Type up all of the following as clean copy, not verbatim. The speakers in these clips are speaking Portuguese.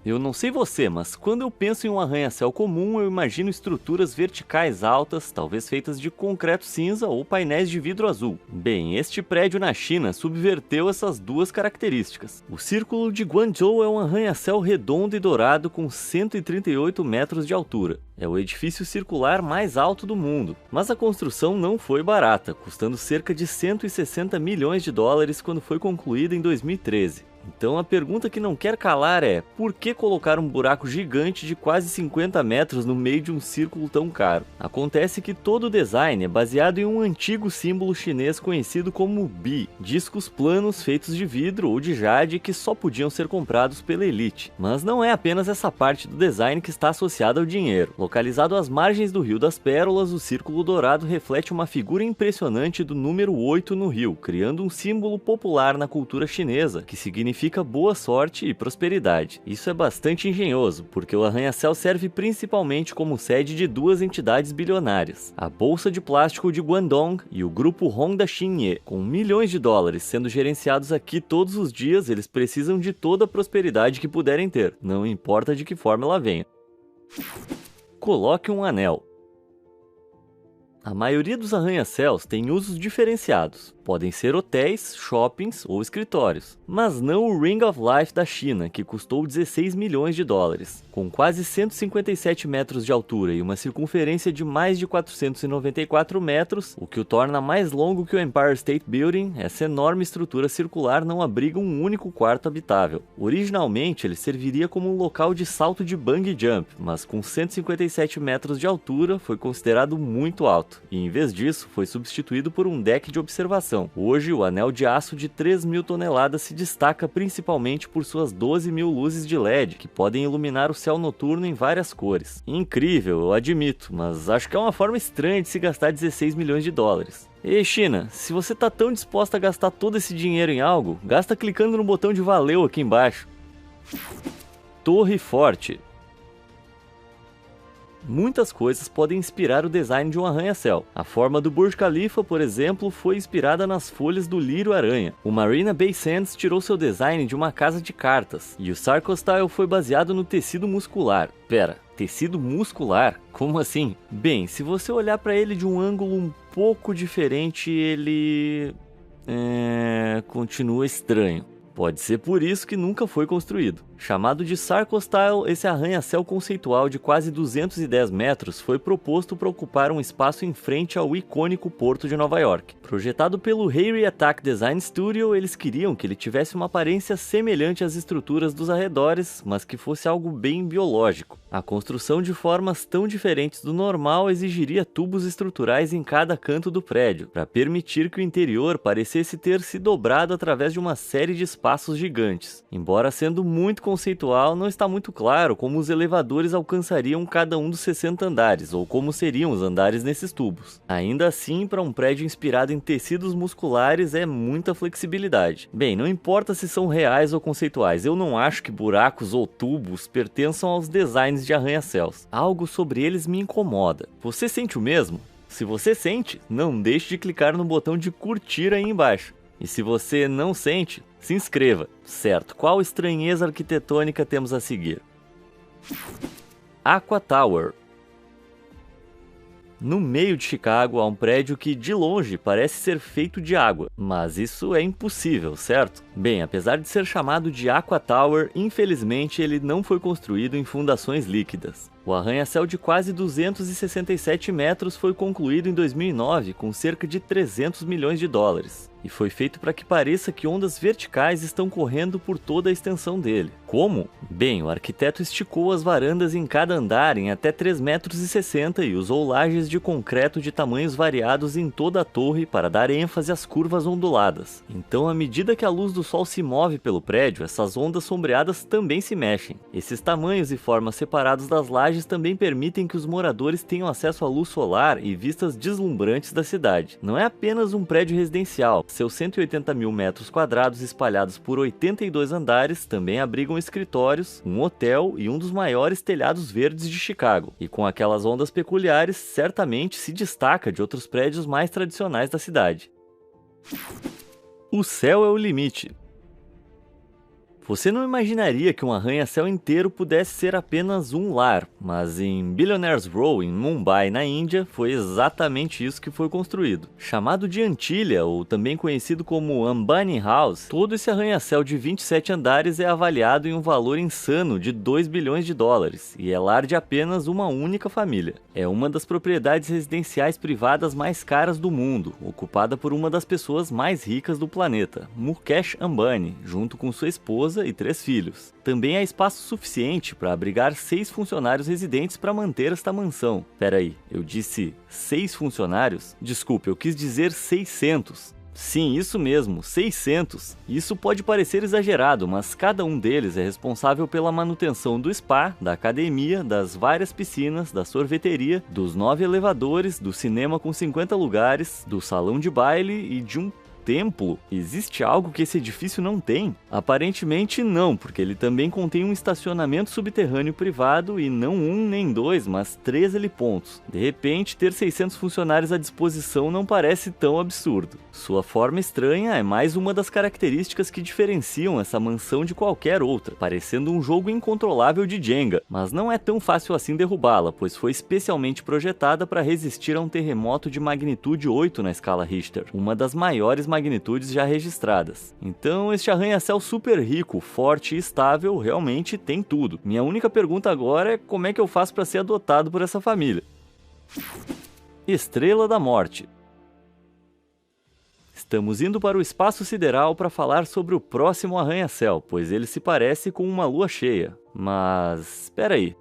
Eu não sei você, mas quando eu penso em um arranha-céu comum, eu imagino estruturas verticais altas, talvez feitas de concreto cinza ou painéis de vidro azul. Bem, este prédio na China subverteu essas duas características. O Círculo de Guangzhou é um arranha-céu redondo e dourado com 138 metros de altura. É o edifício circular mais alto do mundo, mas a construção não foi barata, custando cerca de 160 milhões de dólares quando foi concluída em 2013. Então a pergunta que não quer calar é: por que colocar um buraco gigante de quase 50 metros no meio de um círculo tão caro? Acontece que todo o design é baseado em um antigo símbolo chinês conhecido como Bi, discos planos feitos de vidro ou de jade que só podiam ser comprados pela elite. Mas não é apenas essa parte do design que está associada ao dinheiro. Localizado às margens do Rio das Pérolas, o círculo dourado reflete uma figura impressionante do número 8 no rio, criando um símbolo popular na cultura chinesa, que significa boa sorte e prosperidade. Isso é bastante engenhoso, porque o arranha-céu serve principalmente como sede de duas entidades bilionárias, a Bolsa de Plástico de Guangdong e o grupo Honda Xinye. Com milhões de dólares sendo gerenciados aqui todos os dias, eles precisam de toda a prosperidade que puderem ter, não importa de que forma ela venha. Coloque um anel. A maioria dos arranha-céus tem usos diferenciados. Podem ser hotéis, shoppings ou escritórios. Mas não o Ring of Life da China, que custou 16 milhões de dólares. Com quase 157 metros de altura e uma circunferência de mais de 494 metros, o que o torna mais longo que o Empire State Building, essa enorme estrutura circular não abriga um único quarto habitável. Originalmente, ele serviria como um local de salto de bungee jump, mas com 157 metros de altura foi considerado muito alto, e em vez disso foi substituído por um deck de observação. Hoje, o anel de aço de 3.000 toneladas se destaca principalmente por suas 12.000 luzes de LED, que podem iluminar o céu noturno em várias cores. Incrível, eu admito, mas acho que é uma forma estranha de se gastar 16 milhões de dólares. Ei, China, se você tá tão disposta a gastar todo esse dinheiro em algo, gasta clicando no botão de valeu aqui embaixo. Torre Forte. Muitas coisas podem inspirar o design de um arranha-céu. A forma do Burj Khalifa, por exemplo, foi inspirada nas folhas do lírio-aranha. O Marina Bay Sands tirou seu design de uma casa de cartas. E o Sarco Style foi baseado no tecido muscular. Pera, tecido muscular? Como assim? Bem, se você olhar para ele de um ângulo um pouco diferente, ele... continua estranho. Pode ser por isso que nunca foi construído. Chamado de Sarco Style, esse arranha-céu conceitual de quase 210 metros foi proposto para ocupar um espaço em frente ao icônico Porto de Nova York. Projetado pelo Harry Attack Design Studio, eles queriam que ele tivesse uma aparência semelhante às estruturas dos arredores, mas que fosse algo bem biológico. A construção de formas tão diferentes do normal exigiria tubos estruturais em cada canto do prédio, para permitir que o interior parecesse ter se dobrado através de uma série de espaços gigantes. Embora sendo muito conceitual, não está muito claro como os elevadores alcançariam cada um dos 60 andares, ou como seriam os andares nesses tubos. Ainda assim, para um prédio inspirado em tecidos musculares, é muita flexibilidade. Bem, não importa se são reais ou conceituais, eu não acho que buracos ou tubos pertençam aos designs de arranha-céus. Algo sobre eles me incomoda. Você sente o mesmo? Se você sente, não deixe de clicar no botão de curtir aí embaixo. E se você não sente, se inscreva. Certo, qual estranheza arquitetônica temos a seguir? Aqua Tower. No meio de Chicago há um prédio que, de longe, parece ser feito de água, mas isso é impossível, certo? Bem, apesar de ser chamado de Aqua Tower, infelizmente ele não foi construído em fundações líquidas. O arranha-céu de quase 267 metros foi concluído em 2009 com cerca de 300 milhões de dólares. E foi feito para que pareça que ondas verticais estão correndo por toda a extensão dele. Como? Bem, o arquiteto esticou as varandas em cada andar em até 3,60 metros e usou lajes de concreto de tamanhos variados em toda a torre para dar ênfase às curvas onduladas. Então, à medida que a luz do sol se move pelo prédio, essas ondas sombreadas também se mexem. Esses tamanhos e formas separados das lajes também permitem que os moradores tenham acesso à luz solar e vistas deslumbrantes da cidade. Não é apenas um prédio residencial. Seus 180 mil metros quadrados espalhados por 82 andares também abrigam escritórios, um hotel e um dos maiores telhados verdes de Chicago. E com aquelas ondas peculiares, certamente se destaca de outros prédios mais tradicionais da cidade. O céu é o limite. Você não imaginaria que um arranha-céu inteiro pudesse ser apenas um lar, mas em Billionaires Row, em Mumbai, na Índia, foi exatamente isso que foi construído. Chamado de Antilha, ou também conhecido como Ambani House, todo esse arranha-céu de 27 andares é avaliado em um valor insano de 2 bilhões de dólares, e é lar de apenas uma única família. É uma das propriedades residenciais privadas mais caras do mundo, ocupada por uma das pessoas mais ricas do planeta, Mukesh Ambani, junto com sua esposa e 3 filhos. Também há espaço suficiente para abrigar 6 funcionários residentes para manter esta mansão. Peraí, eu disse 6 funcionários? Desculpe, eu quis dizer 600. Sim, isso mesmo, 600. Isso pode parecer exagerado, mas cada um deles é responsável pela manutenção do spa, da academia, das várias piscinas, da sorveteria, dos 9 elevadores, do cinema com 50 lugares, do salão de baile e de um templo. Existe algo que esse edifício não tem? Aparentemente não, porque ele também contém um estacionamento subterrâneo privado e não um nem 2, mas 3 helipontos. De repente, ter 600 funcionários à disposição não parece tão absurdo. Sua forma estranha é mais uma das características que diferenciam essa mansão de qualquer outra, parecendo um jogo incontrolável de Jenga, mas não é tão fácil assim derrubá-la, pois foi especialmente projetada para resistir a um terremoto de magnitude 8 na escala Richter, uma das maiores magnitudes já registradas. Então, este arranha-céu super rico, forte e estável realmente tem tudo. Minha única pergunta agora é como é que eu faço para ser adotado por essa família. Estrela da Morte. Estamos indo para o espaço sideral para falar sobre o próximo arranha-céu, pois ele se parece com uma lua cheia. Mas, espera aí.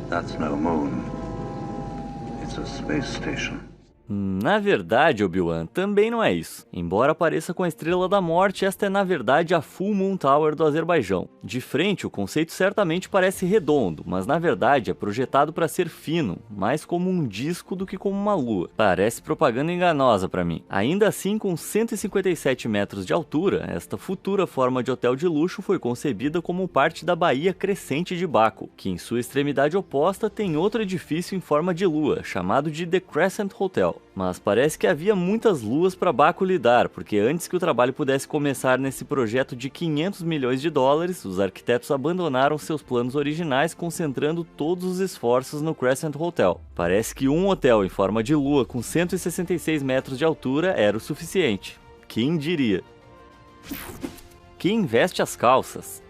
That's no moon. It's a space station. Na verdade, Obi-Wan, também não é isso. Embora pareça com a Estrela da Morte, esta é na verdade a Full Moon Tower do Azerbaijão. De frente, o conceito certamente parece redondo, mas na verdade é projetado para ser fino, mais como um disco do que como uma lua. Parece propaganda enganosa para mim. Ainda assim, com 157 metros de altura, esta futura forma de hotel de luxo foi concebida como parte da Baía Crescente de Baku, que em sua extremidade oposta tem outro edifício em forma de lua, chamado de The Crescent Hotel. Mas parece que havia muitas luas para Baku lidar, porque antes que o trabalho pudesse começar nesse projeto de 500 milhões de dólares, os arquitetos abandonaram seus planos originais, concentrando todos os esforços no Crescent Hotel. Parece que um hotel em forma de lua com 166 metros de altura era o suficiente. Quem diria? Quem veste as calças?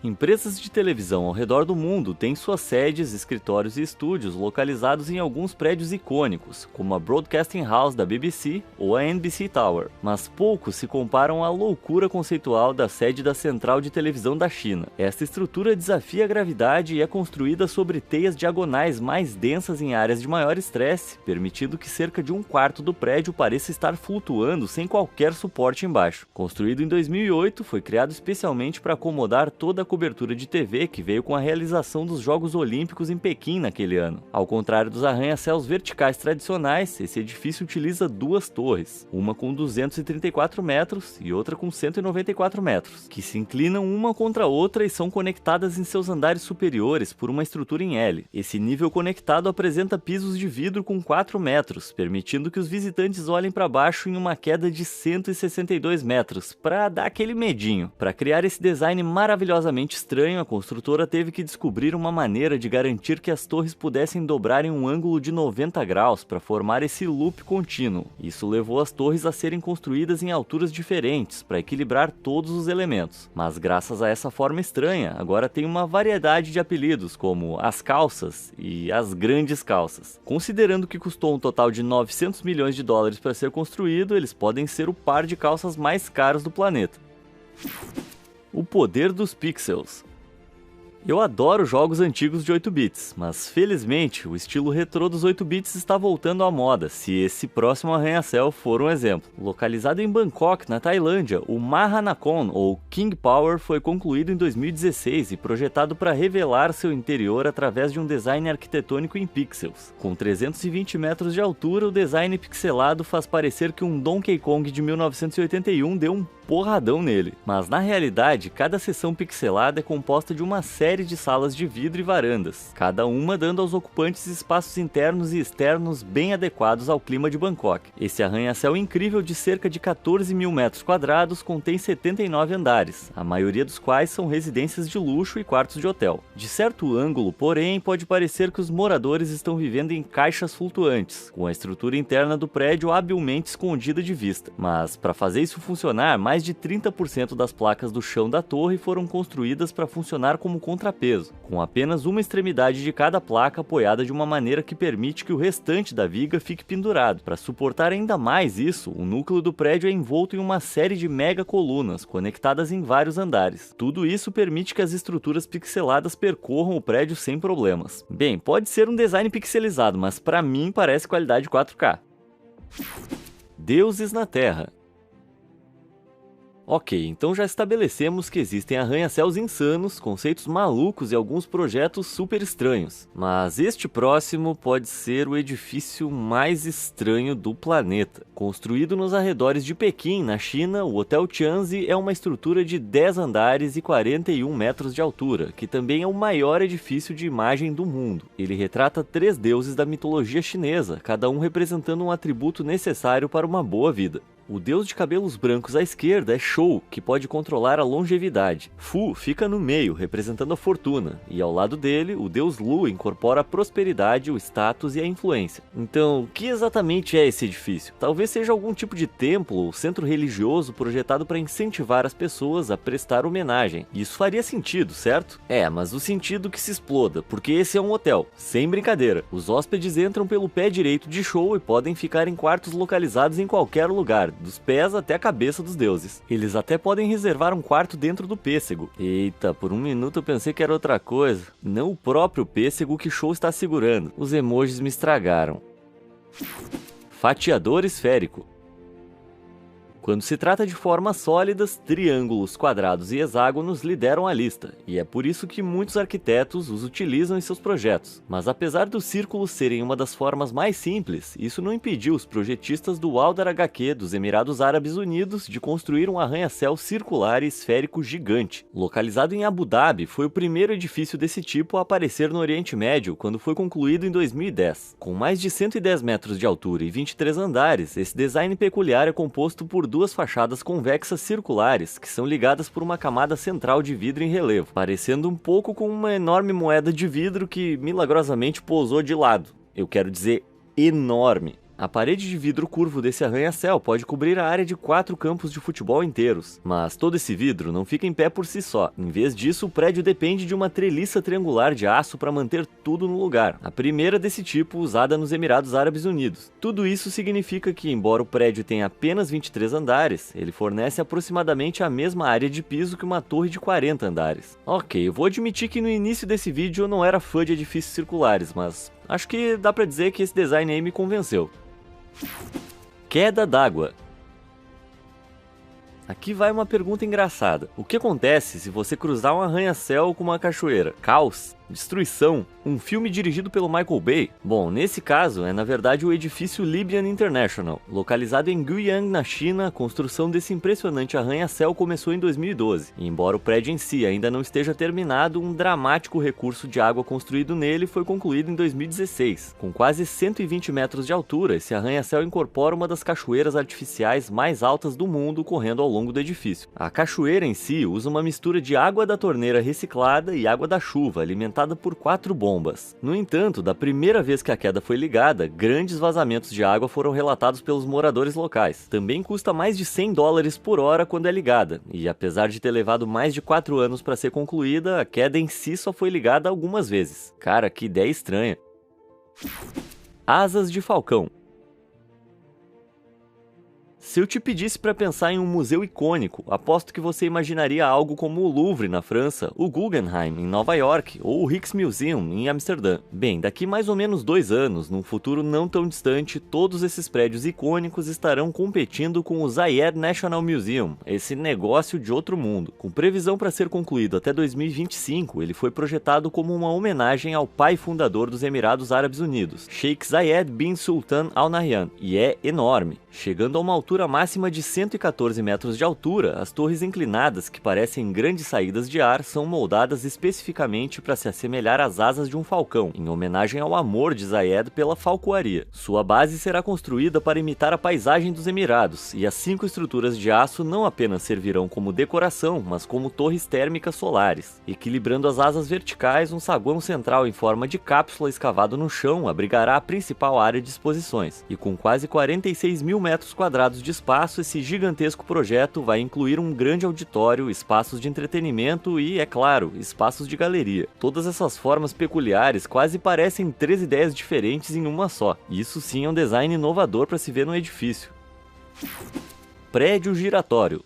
Empresas de televisão ao redor do mundo têm suas sedes, escritórios e estúdios localizados em alguns prédios icônicos, como a Broadcasting House da BBC ou a NBC Tower, mas poucos se comparam à loucura conceitual da sede da Central de Televisão da China. Esta estrutura desafia a gravidade e é construída sobre teias diagonais mais densas em áreas de maior estresse, permitindo que cerca de 1/4 do prédio pareça estar flutuando sem qualquer suporte embaixo. Construído em 2008, foi criado especialmente para acomodar toda a cobertura de TV que veio com a realização dos Jogos Olímpicos em Pequim naquele ano. Ao contrário dos arranha-céus verticais tradicionais, esse edifício utiliza 2 torres, uma com 234 metros e outra com 194 metros, que se inclinam uma contra a outra e são conectadas em seus andares superiores por uma estrutura em L. Esse nível conectado apresenta pisos de vidro com 4 metros, permitindo que os visitantes olhem para baixo em uma queda de 162 metros, para dar aquele medinho. Para criar esse design maravilhosamente estranho, a construtora teve que descobrir uma maneira de garantir que as torres pudessem dobrar em um ângulo de 90 graus para formar esse loop contínuo. Isso levou as torres a serem construídas em alturas diferentes para equilibrar todos os elementos. Mas graças a essa forma estranha, agora tem uma variedade de apelidos como as calças e as grandes calças. Considerando que custou um total de 900 milhões de dólares para ser construído, eles podem ser o par de calças mais caros do planeta. O poder dos pixels. Eu adoro jogos antigos de 8 bits, mas felizmente o estilo retrô dos 8 bits está voltando à moda, se esse próximo arranha-céu for um exemplo. Localizado em Bangkok, na Tailândia, o Mahanakhon, ou King Power, foi concluído em 2016 e projetado para revelar seu interior através de um design arquitetônico em pixels. Com 320 metros de altura, o design pixelado faz parecer que um Donkey Kong de 1981 deu um porradão nele. Mas na realidade, cada seção pixelada é composta de uma série de salas de vidro e varandas, cada uma dando aos ocupantes espaços internos e externos bem adequados ao clima de Bangkok. Esse arranha-céu incrível de cerca de 14 mil metros quadrados contém 79 andares, a maioria dos quais são residências de luxo e quartos de hotel. De certo ângulo, porém, pode parecer que os moradores estão vivendo em caixas flutuantes, com a estrutura interna do prédio habilmente escondida de vista. Mas, para fazer isso funcionar, mais de 30% das placas do chão da torre foram construídas para funcionar como contrapeso, com apenas uma extremidade de cada placa apoiada de uma maneira que permite que o restante da viga fique pendurado. Para suportar ainda mais isso, o núcleo do prédio é envolto em uma série de mega colunas, conectadas em vários andares. Tudo isso permite que as estruturas pixeladas percorram o prédio sem problemas. Bem, pode ser um design pixelizado, mas para mim parece qualidade 4K. Deuses na Terra. Ok, então já estabelecemos que existem arranha-céus insanos, conceitos malucos e alguns projetos super estranhos. Mas este próximo pode ser o edifício mais estranho do planeta. Construído nos arredores de Pequim, na China, o Hotel Tianzi é uma estrutura de 10 andares e 41 metros de altura, que também é o maior edifício de imagem do mundo. Ele retrata 3 deuses da mitologia chinesa, cada um representando um atributo necessário para uma boa vida. O deus de cabelos brancos à esquerda é Shou, que pode controlar a longevidade. Fu fica no meio, representando a fortuna, e ao lado dele, o deus Lu incorpora a prosperidade, o status e a influência. Então, o que exatamente é esse edifício? Talvez seja algum tipo de templo ou centro religioso projetado para incentivar as pessoas a prestar homenagem. Isso faria sentido, certo? Mas o sentido que se exploda, porque esse é um hotel, sem brincadeira. Os hóspedes entram pelo pé direito de Shou e podem ficar em quartos localizados em qualquer lugar, dos pés até a cabeça dos deuses. Eles até podem reservar um quarto dentro do pêssego. Eita, por um minuto eu pensei que era outra coisa. Não o próprio pêssego que Shou está segurando. Os emojis me estragaram. Fatiador esférico. Quando se trata de formas sólidas, triângulos, quadrados e hexágonos lideram a lista, e é por isso que muitos arquitetos os utilizam em seus projetos. Mas apesar dos círculos serem uma das formas mais simples, isso não impediu os projetistas do Aldar HQ dos Emirados Árabes Unidos de construir um arranha-céu circular e esférico gigante. Localizado em Abu Dhabi, foi o primeiro edifício desse tipo a aparecer no Oriente Médio quando foi concluído em 2010. Com mais de 110 metros de altura e 23 andares, esse design peculiar é composto por duas fachadas convexas circulares, que são ligadas por uma camada central de vidro em relevo, parecendo um pouco com uma enorme moeda de vidro que milagrosamente pousou de lado. Eu quero dizer, enorme. A parede de vidro curvo desse arranha-céu pode cobrir a área de 4 campos de futebol inteiros, mas todo esse vidro não fica em pé por si só. Em vez disso, o prédio depende de uma treliça triangular de aço para manter tudo no lugar, a primeira desse tipo usada nos Emirados Árabes Unidos. Tudo isso significa que, embora o prédio tenha apenas 23 andares, ele fornece aproximadamente a mesma área de piso que uma torre de 40 andares. Ok, eu vou admitir que no início desse vídeo eu não era fã de edifícios circulares, mas acho que dá pra dizer que esse design aí me convenceu. Queda d'água. Aqui vai uma pergunta engraçada. O que acontece se você cruzar um arranha-céu com uma cachoeira? Caos? Destruição? Um filme dirigido pelo Michael Bay? Bom, nesse caso, é na verdade o edifício Libyan International. Localizado em Guiyang, na China, a construção desse impressionante arranha-céu começou em 2012. E embora o prédio em si ainda não esteja terminado, um dramático recurso de água construído nele foi concluído em 2016. Com quase 120 metros de altura, esse arranha-céu incorpora uma das cachoeiras artificiais mais altas do mundo correndo ao longo do edifício. A cachoeira em si usa uma mistura de água da torneira reciclada e água da chuva, alimentada por 4 bombas. No entanto, da primeira vez que a queda foi ligada, grandes vazamentos de água foram relatados pelos moradores locais. Também custa mais de $100 por hora quando é ligada, e apesar de ter levado mais de 4 anos para ser concluída, a queda em si só foi ligada algumas vezes. Cara, que ideia estranha. Asas de falcão. Se eu te pedisse para pensar em um museu icônico, aposto que você imaginaria algo como o Louvre, na França, o Guggenheim, em Nova York, ou o Rijksmuseum, em Amsterdã. Bem, daqui mais ou menos 2 anos, num futuro não tão distante, todos esses prédios icônicos estarão competindo com o Zayed National Museum, esse negócio de outro mundo. Com previsão para ser concluído até 2025, ele foi projetado como uma homenagem ao pai fundador dos Emirados Árabes Unidos, Sheikh Zayed bin Sultan Al Nahyan, e é enorme, chegando a uma altura altura máxima de 114 metros de altura, as torres inclinadas, que parecem grandes saídas de ar, são moldadas especificamente para se assemelhar às asas de um falcão, em homenagem ao amor de Zayed pela falcoaria. Sua base será construída para imitar a paisagem dos Emirados, e as 5 estruturas de aço não apenas servirão como decoração, mas como torres térmicas solares. Equilibrando as asas verticais, um saguão central em forma de cápsula escavado no chão abrigará a principal área de exposições, e com quase 46 mil metros quadrados de espaço, esse gigantesco projeto vai incluir um grande auditório, espaços de entretenimento e, é claro, espaços de galeria. Todas essas formas peculiares quase parecem 3 ideias diferentes em uma só. Isso sim é um design inovador para se ver no edifício. Prédio giratório.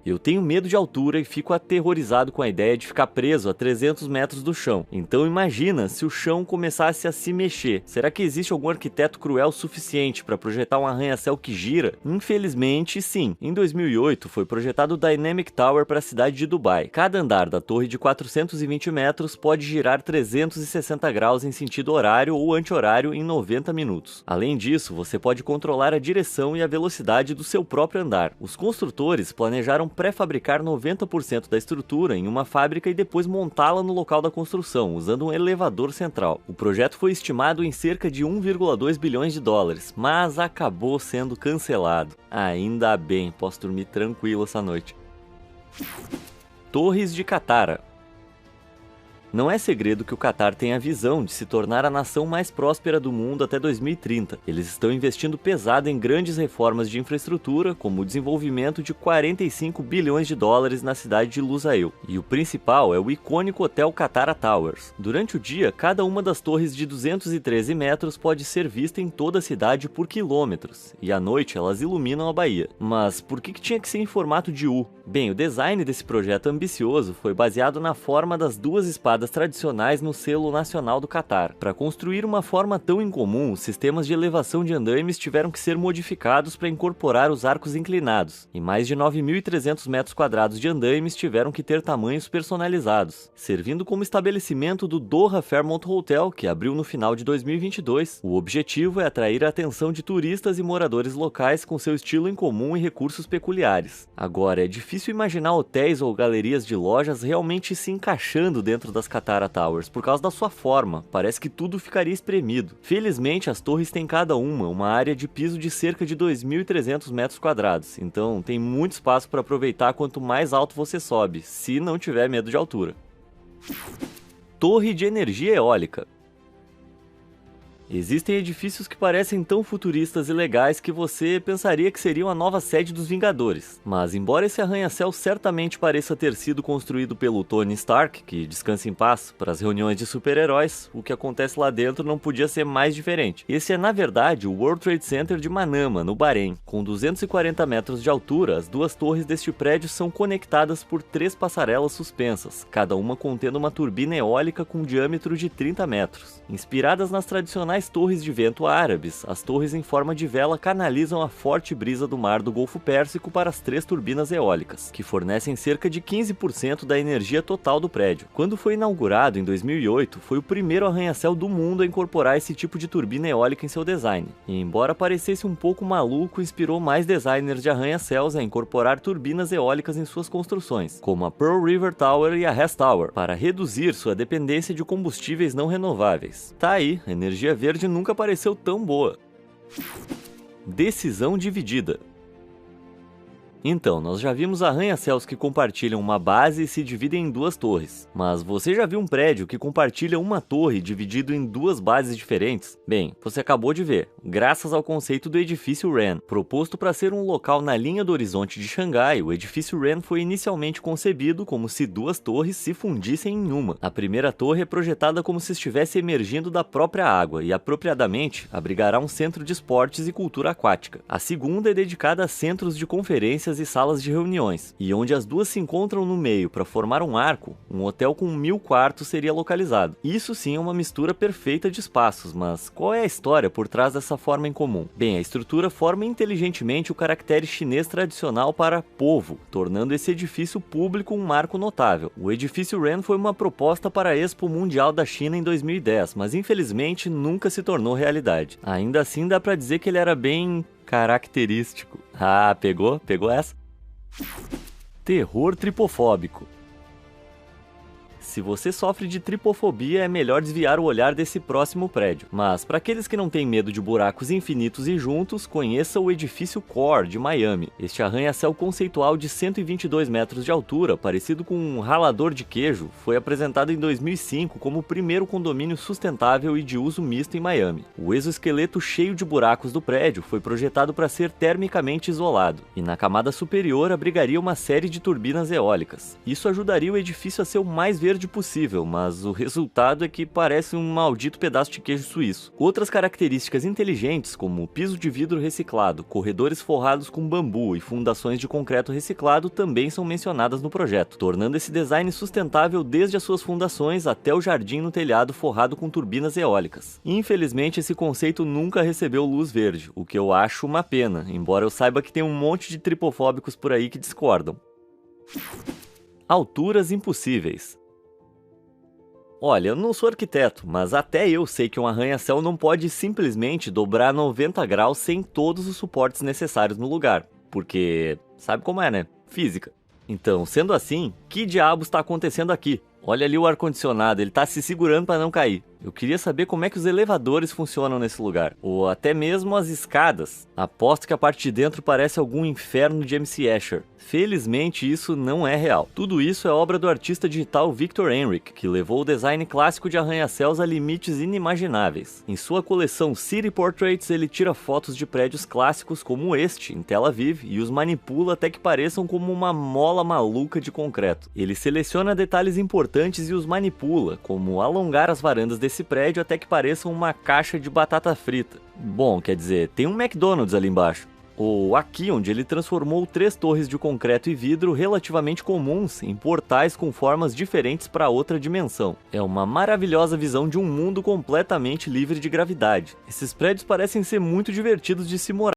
Eu tenho medo de altura e fico aterrorizado com a ideia de ficar preso a 300 metros do chão. Então imagina se o chão começasse a se mexer. Será que existe algum arquiteto cruel o suficiente para projetar um arranha-céu que gira? Infelizmente, sim. Em 2008 foi projetado o Dynamic Tower para a cidade de Dubai. Cada andar da torre de 420 metros pode girar 360 graus em sentido horário ou anti-horário em 90 minutos. Além disso, você pode controlar a direção e a velocidade do seu próprio andar. Os construtores planejaram pré-fabricar 90% da estrutura em uma fábrica e depois montá-la no local da construção, usando um elevador central. O projeto foi estimado em cerca de 1,2 bilhões de dólares, mas acabou sendo cancelado. Ainda bem, posso dormir tranquilo essa noite. Torres de Katara. Não é segredo que o Catar tem a visão de se tornar a nação mais próspera do mundo até 2030. Eles estão investindo pesado em grandes reformas de infraestrutura, como o desenvolvimento de 45 bilhões de dólares na cidade de Lusail. E o principal é o icônico Hotel Katara Towers. Durante o dia, cada uma das torres de 213 metros pode ser vista em toda a cidade por quilômetros, e à noite elas iluminam a Baía. Mas por que tinha que ser em formato de U? Bem, o design desse projeto ambicioso foi baseado na forma das 2 espadas tradicionais no selo nacional do Catar. Para construir uma forma tão incomum, os sistemas de elevação de andaimes tiveram que ser modificados para incorporar os arcos inclinados, e mais de 9.300 metros quadrados de andaimes tiveram que ter tamanhos personalizados, servindo como estabelecimento do Doha Fairmont Hotel, que abriu no final de 2022. O objetivo é atrair a atenção de turistas e moradores locais com seu estilo em comum e recursos peculiares. Agora, é difícil imaginar hotéis ou galerias de lojas realmente se encaixando dentro das Katara Towers, por causa da sua forma. Parece que tudo ficaria espremido. Felizmente, as torres têm cada uma área de piso de cerca de 2.300 metros quadrados, então tem muito espaço para aproveitar quanto mais alto você sobe, se não tiver medo de altura. Torre de energia eólica. Existem edifícios que parecem tão futuristas e legais que você pensaria que seriam a nova sede dos Vingadores. Mas embora esse arranha-céu certamente pareça ter sido construído pelo Tony Stark, que descansa em paz, para as reuniões de super-heróis, o que acontece lá dentro não podia ser mais diferente. Esse é na verdade o World Trade Center de Manama, no Bahrein. Com 240 metros de altura, as 2 torres deste prédio são conectadas por 3 passarelas suspensas, cada uma contendo uma turbina eólica com diâmetro de 30 metros. Inspiradas nas tradicionais torres de vento árabes, as torres em forma de vela canalizam a forte brisa do mar do Golfo Pérsico para as 3 turbinas eólicas, que fornecem cerca de 15% da energia total do prédio. Quando foi inaugurado em 2008, foi o primeiro arranha-céu do mundo a incorporar esse tipo de turbina eólica em seu design. E embora parecesse um pouco maluco, inspirou mais designers de arranha-céus a incorporar turbinas eólicas em suas construções, como a Pearl River Tower e a Hess Tower, para reduzir sua dependência de combustíveis não renováveis. Tá aí, energia verde nunca pareceu tão boa. Decisão dividida. Então, nós já vimos arranha-céus que compartilham uma base e se dividem em 2 torres. Mas você já viu um prédio que compartilha uma torre dividido em 2 bases diferentes? Bem, você acabou de ver, graças ao conceito do edifício Wren. Proposto para ser um local na linha do horizonte de Xangai, o edifício Wren foi inicialmente concebido como se 2 torres se fundissem em uma. A primeira torre é projetada como se estivesse emergindo da própria água e, apropriadamente, abrigará um centro de esportes e cultura aquática. A segunda é dedicada a centros de conferências e salas de reuniões, e onde as 2 se encontram no meio para formar um arco, um hotel com 1.000 quartos seria localizado. Isso sim é uma mistura perfeita de espaços, mas qual é a história por trás dessa forma em comum? Bem, a estrutura forma inteligentemente o caractere chinês tradicional para povo, tornando esse edifício público um marco notável. O edifício Wren foi uma proposta para a Expo Mundial da China em 2010, mas infelizmente nunca se tornou realidade. Ainda assim dá para dizer que ele era bem Característico. Ah, pegou? Pegou essa? Terror tripofóbico. Se você sofre de tripofobia, é melhor desviar o olhar desse próximo prédio. Mas, para aqueles que não têm medo de buracos infinitos e juntos, conheça o edifício Core, de Miami. Este arranha-céu conceitual de 122 metros de altura, parecido com um ralador de queijo, foi apresentado em 2005 como o primeiro condomínio sustentável e de uso misto em Miami. O exoesqueleto cheio de buracos do prédio foi projetado para ser termicamente isolado, e na camada superior abrigaria uma série de turbinas eólicas. Isso ajudaria o edifício a ser o mais verde possível, mas o resultado é que parece um maldito pedaço de queijo suíço. Outras características inteligentes, como piso de vidro reciclado, corredores forrados com bambu e fundações de concreto reciclado, também são mencionadas no projeto, tornando esse design sustentável desde as suas fundações até o jardim no telhado forrado com turbinas eólicas. Infelizmente, esse conceito nunca recebeu luz verde, o que eu acho uma pena, embora eu saiba que tem um monte de tripofóbicos por aí que discordam. Alturas impossíveis. Olha, eu não sou arquiteto, mas até eu sei que um arranha-céu não pode simplesmente dobrar 90 graus sem todos os suportes necessários no lugar, porque sabe como é, né? Física. Então, sendo assim, que diabos está acontecendo aqui? Olha ali o ar-condicionado, ele tá se segurando para não cair. Eu queria saber como é que os elevadores funcionam nesse lugar, ou até mesmo as escadas. Aposto que a parte de dentro parece algum inferno de MC Escher. Felizmente isso não é real. Tudo isso é obra do artista digital Victor Henrique, que levou o design clássico de arranha-céus a limites inimagináveis. Em sua coleção City Portraits, ele tira fotos de prédios clássicos como este, em Tel Aviv, e os manipula até que pareçam como uma mola maluca de concreto. Ele seleciona detalhes importantes e os manipula, como alongar as varandas desse prédio até que pareçam uma caixa de batata frita. Bom, quer dizer, tem um McDonald's ali embaixo. Ou aqui, onde ele transformou 3 torres de concreto e vidro relativamente comuns em portais com formas diferentes para outra dimensão. É uma maravilhosa visão de um mundo completamente livre de gravidade. Esses prédios parecem ser muito divertidos de se morar.